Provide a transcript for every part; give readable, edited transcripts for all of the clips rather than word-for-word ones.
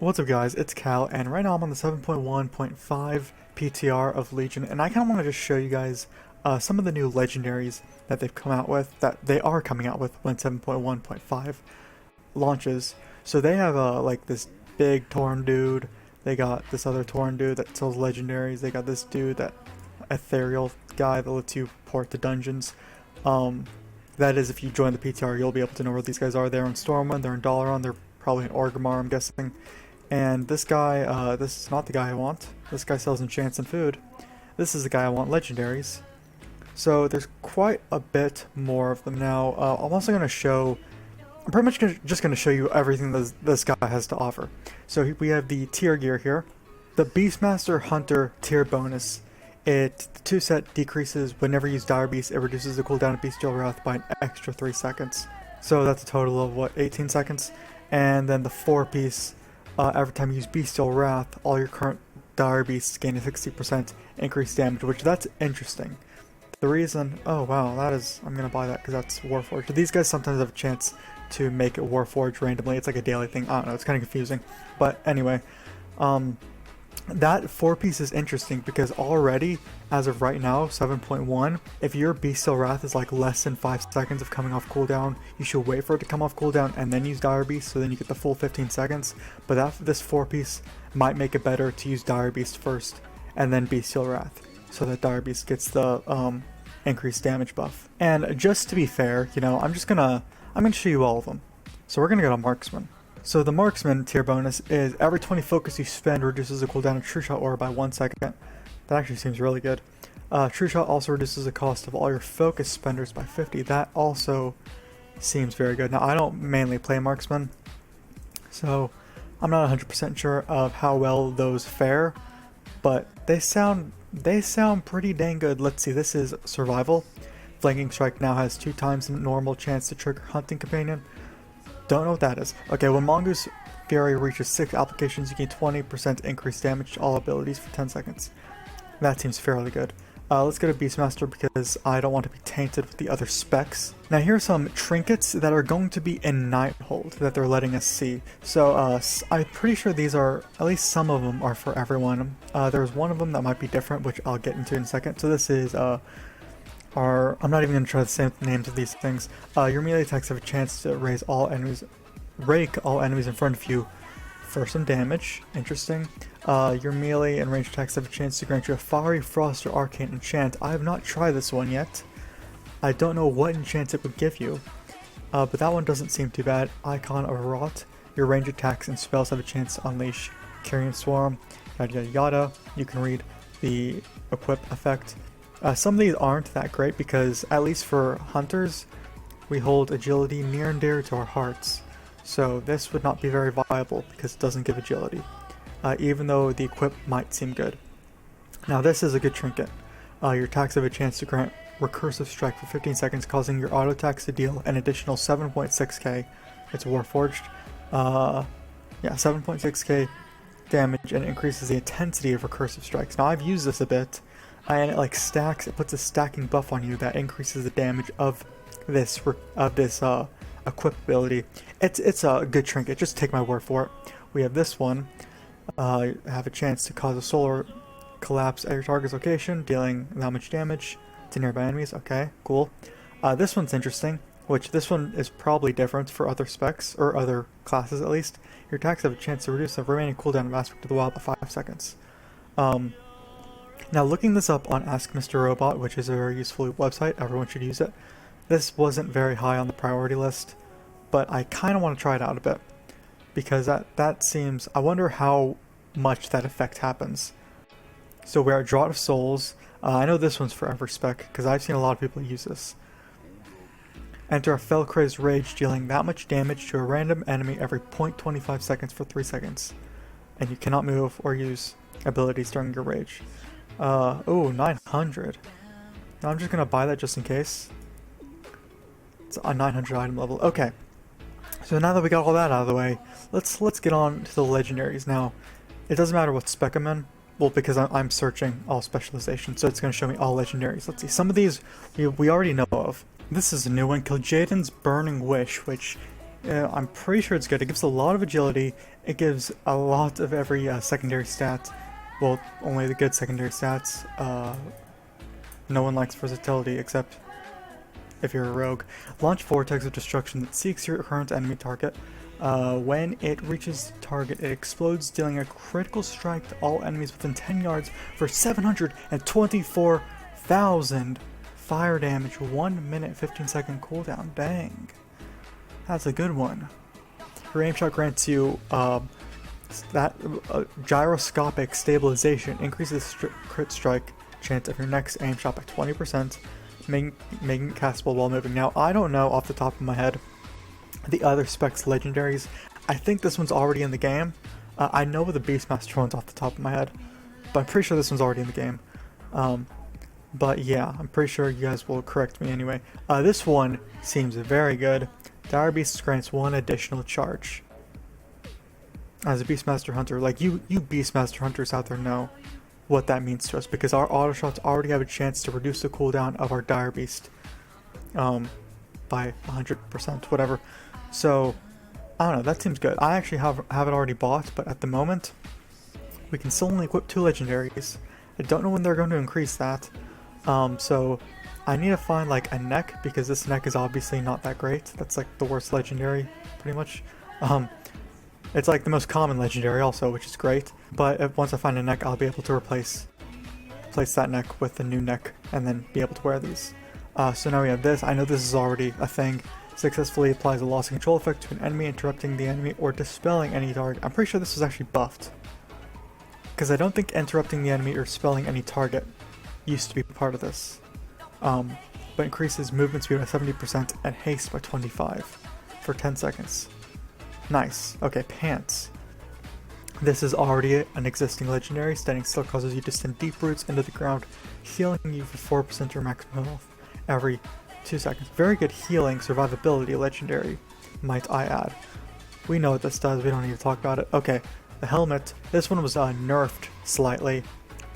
What's up guys, it's Cal, and right now I'm on the 7.1.5 PTR of Legion, and I kind of want to just show you guys some of the new legendaries that they've come out with, that they are coming out with when 7.1.5 launches. So they have like this big Tauren dude, they got this other Tauren dude that sells legendaries, they got this dude, that ethereal guy that lets you port to dungeons. That is, if you join the PTR, you'll be able to know where these guys are. They're in Stormwind, they're in Dalaran, they're probably in Orgrimmar, I'm guessing. And this guy, this is not the guy I want. This guy sells enchants and food. This is the guy I want, legendaries. So there's quite a bit more of them now. I'm also going to show, I'm pretty much just going to show you everything this guy has to offer. So we have the tier gear here. The Beastmaster Hunter tier bonus. The 2-set decreases whenever you use Dire Beast. It reduces the cooldown of Bestial Wrath by an extra 3 seconds. So that's a total of, what, 18 seconds? And then the 4-piece, every time you use Bestial Wrath, all your current Dire Beasts gain a 60% increased damage, which that's interesting. The reason, oh wow, that is, I'm gonna buy that because that's Warforged. These guys sometimes have a chance to make it Warforged randomly. It's like a daily thing. I don't know, it's kind of confusing. But anyway, that 4-piece is interesting because already, as of right now, 7.1, if your Bestial Wrath is like less than 5 seconds of coming off cooldown, you should wait for it to come off cooldown and then use Dire Beast, so then you get the full 15 seconds. But this 4-piece might make it better to use Dire Beast first and then Bestial Wrath, so that Dire Beast gets the increased damage buff. And just to be fair, you know, I'm gonna show you all of them. So we're gonna go to Marksman. So the Marksman tier bonus is every 20 focus you spend reduces the cooldown of True Shot Aura by 1 second. That actually seems really good. True Shot also reduces the cost of all your focus spenders by 50. That also seems very good. Now I don't mainly play Marksman, so I'm not 100% sure of how well those fare, but they sound pretty dang good. Let's see, this is Survival. Flanking Strike now has 2 times the normal chance to trigger Hunting Companion. Don't know what that is. Okay, when Mongoose Fury reaches 6 applications, you gain 20% increased damage to all abilities for 10 seconds. That seems fairly good. Let's go to Beastmaster because I don't want to be tainted with the other specs. Now here are some trinkets that are going to be in NIGHTHOLD that they're letting us see. So I'm pretty sure these are, at least some of them are for everyone. There's one of them that might be different, which I'll get into in a second. So this is I'm not even going to try to say the names of these things. Your melee attacks have a chance to rake all enemies in front of you for some damage. Interesting. Your melee and range attacks have a chance to grant you a Fiery Frost or Arcane enchant. I have not tried this one yet. I don't know what enchant it would give you, but that one doesn't seem too bad. Icon of Rot. Your range attacks and spells have a chance to unleash Carrion Swarm. Yada yada yada. You can read the equip effect. Some of these aren't that great because, at least for hunters, we hold agility near and dear to our hearts. So this would not be very viable because it doesn't give agility, even though the equip might seem good. Now this is a good trinket. Your attacks have a chance to grant Recursive Strike for 15 seconds, causing your auto attacks to deal an additional 7.6k. It's Warforged. Yeah, 7.6k damage, and it increases the intensity of Recursive Strikes. Now I've used this a bit. And it like stacks, it puts a stacking buff on you that increases the damage of this equip ability. It's a good trinket, just take my word for it. We have this one, have a chance to cause a solar collapse at your target's location, dealing that much damage to nearby enemies. Okay, cool. This one's interesting, which this one is probably different for other specs, or other classes at least. Your attacks have a chance to reduce the remaining cooldown of Aspect of the Wild by 5 seconds. Now looking this up on Ask Mr. Robot, which is a very useful website, everyone should use it. This wasn't very high on the priority list, but I kind of want to try it out a bit. Because that seems, I wonder how much that effect happens. So we're at Draught of Souls. I know this one's for every spec, because I've seen a lot of people use this. Enter a Felcrazed Rage, dealing that much damage to a random enemy every 0.25 seconds for 3 seconds. And you cannot move or use abilities during your rage. Oh, 900. Now I'm just gonna buy that just in case. It's a 900 item level. Okay. So now that we got all that out of the way, let's get on to the legendaries. Now, it doesn't matter what spec I'm in. Well, because I'm searching all specializations, so it's gonna show me all legendaries. Let's see. Some of these we already know of. This is a new one, Kil'jaeden's Burning Wish, which I'm pretty sure it's good. It gives a lot of agility. It gives a lot of every secondary stat. Well, only the good secondary stats. No one likes versatility except if you're a rogue. Launch vortex of destruction that seeks your current enemy target. When it reaches the target, it explodes, dealing a critical strike to all enemies within 10 yards for 724,000 fire damage. 1 minute 15-second cooldown. Dang. That's a good one. Your aim shot grants you gyroscopic stabilization, increases crit strike chance of your next aim shot by 20%, making it castable while moving. Now, I don't know off the top of my head the other specs legendaries. I think this one's already in the game. I know the Beastmaster one's off the top of my head, but I'm pretty sure this one's already in the game. But yeah, I'm pretty sure you guys will correct me anyway. This one seems very good. Dire Beast grants 1 additional charge. As a Beastmaster Hunter, like you Beastmaster Hunters out there know what that means to us, because our auto shots already have a chance to reduce the cooldown of our Dire Beast by 100%, whatever. So, I don't know, that seems good. I actually have it already bought, but at the moment, we can still only equip 2 legendaries. I don't know when they're going to increase that. So, I need to find like a neck, because this neck is obviously not that great. That's like the worst legendary, pretty much. It's like the most common legendary also, which is great. But once I find a neck, I'll be able to replace that neck with a new neck, and then be able to wear these. So now we have this. I know this is already a thing. Successfully applies a loss control effect to an enemy, interrupting the enemy or dispelling any target. I'm pretty sure this was actually buffed, because I don't think interrupting the enemy or dispelling any target used to be part of this. But increases movement speed by 70% and haste by 25 for 10 seconds. Nice. Okay, pants. This is already an existing legendary. Standing still causes you to send deep roots into the ground, healing you for 4% of your maximum health every 2 seconds. Very good healing survivability legendary, might I add. We know what this does, we don't need to talk about it. Okay, the helmet. This one was nerfed slightly.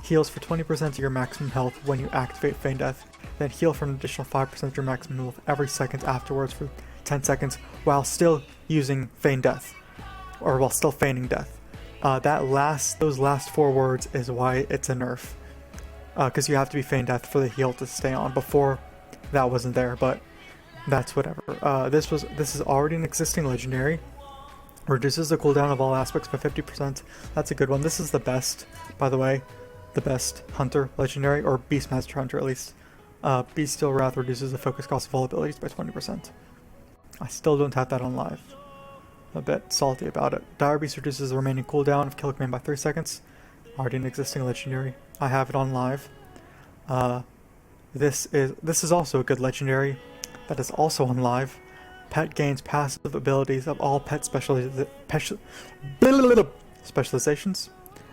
Heals for 20% of your maximum health when you activate Feign Death, then heal for an additional 5% of your maximum health every second afterwards for 10 seconds while still using Feign Death, or while still feigning death. Those last 4 words is why it's a nerf, because you have to be Feign Death for the heal to stay on. Before, that wasn't there, but that's whatever. This is already an existing legendary. Reduces the cooldown of all aspects by 50%. That's a good one. This is the best, by the way. The best Hunter legendary, or Beastmaster Hunter at least. Bestial Wrath reduces the focus cost of all abilities by 20%. I still don't have that on live. A bit salty about it. Dire Beast reduces the remaining cooldown of Kill Command by 3 seconds. Already an existing legendary. I have it on live. This is also a good legendary that is also on live. Pet gains passive abilities of all pet specializations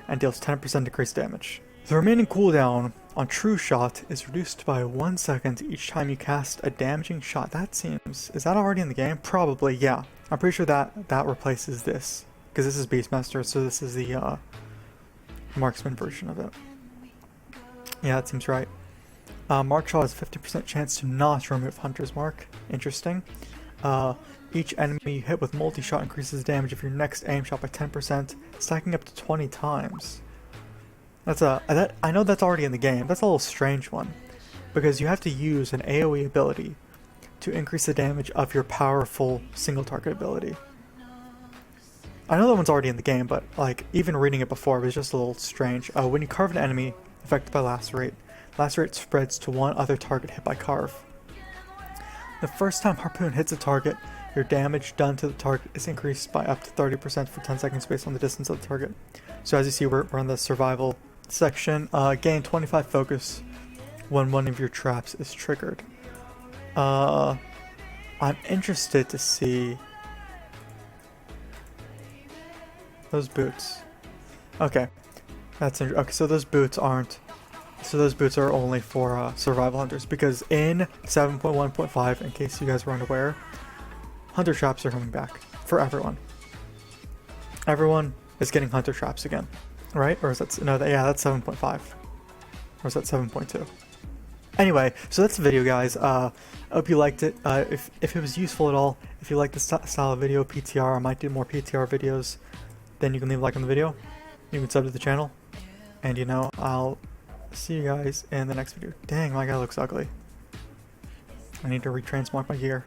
and deals 10% decreased damage. The remaining cooldown on True Shot is reduced by 1 second each time you cast a damaging shot. That seems... Is that already in the game? Probably, yeah. I'm pretty sure that replaces this, because this is Beastmaster, so this is the marksman version of it. Yeah, that seems right. Mark Shot has 50% chance to not remove Hunter's Mark. Interesting. Each enemy you hit with multi-shot increases damage of your next aim shot by 10%, stacking up to 20 times. I know that's already in the game. That's a little strange one, because you have to use an AoE ability to increase the damage of your powerful single target ability. I know that one's already in the game, but like even reading it before, it was just a little strange. When you carve an enemy affected by Lacerate spreads to one other target hit by carve. The first time Harpoon hits a target, your damage done to the target is increased by up to 30% for 10 seconds based on the distance of the target. So as you see, we're in the survival section. Gain 25 focus when one of your traps is triggered. I'm interested to see those boots. Okay, okay. So those boots aren't. So those boots are only for survival hunters, because in 7.1.5, in case you guys were unaware, hunter traps are coming back for everyone. Everyone is getting hunter traps again, right? Or is that, no, yeah, that's 7.5. Or is that 7.2? Anyway, so that's the video, guys. I hope you liked it. If it was useful at all, if you like the style of video, PTR, I might do more PTR videos, then you can leave a like on the video. You can sub to the channel. And you know, I'll see you guys in the next video. Dang, my guy looks ugly. I need to retransmog my gear.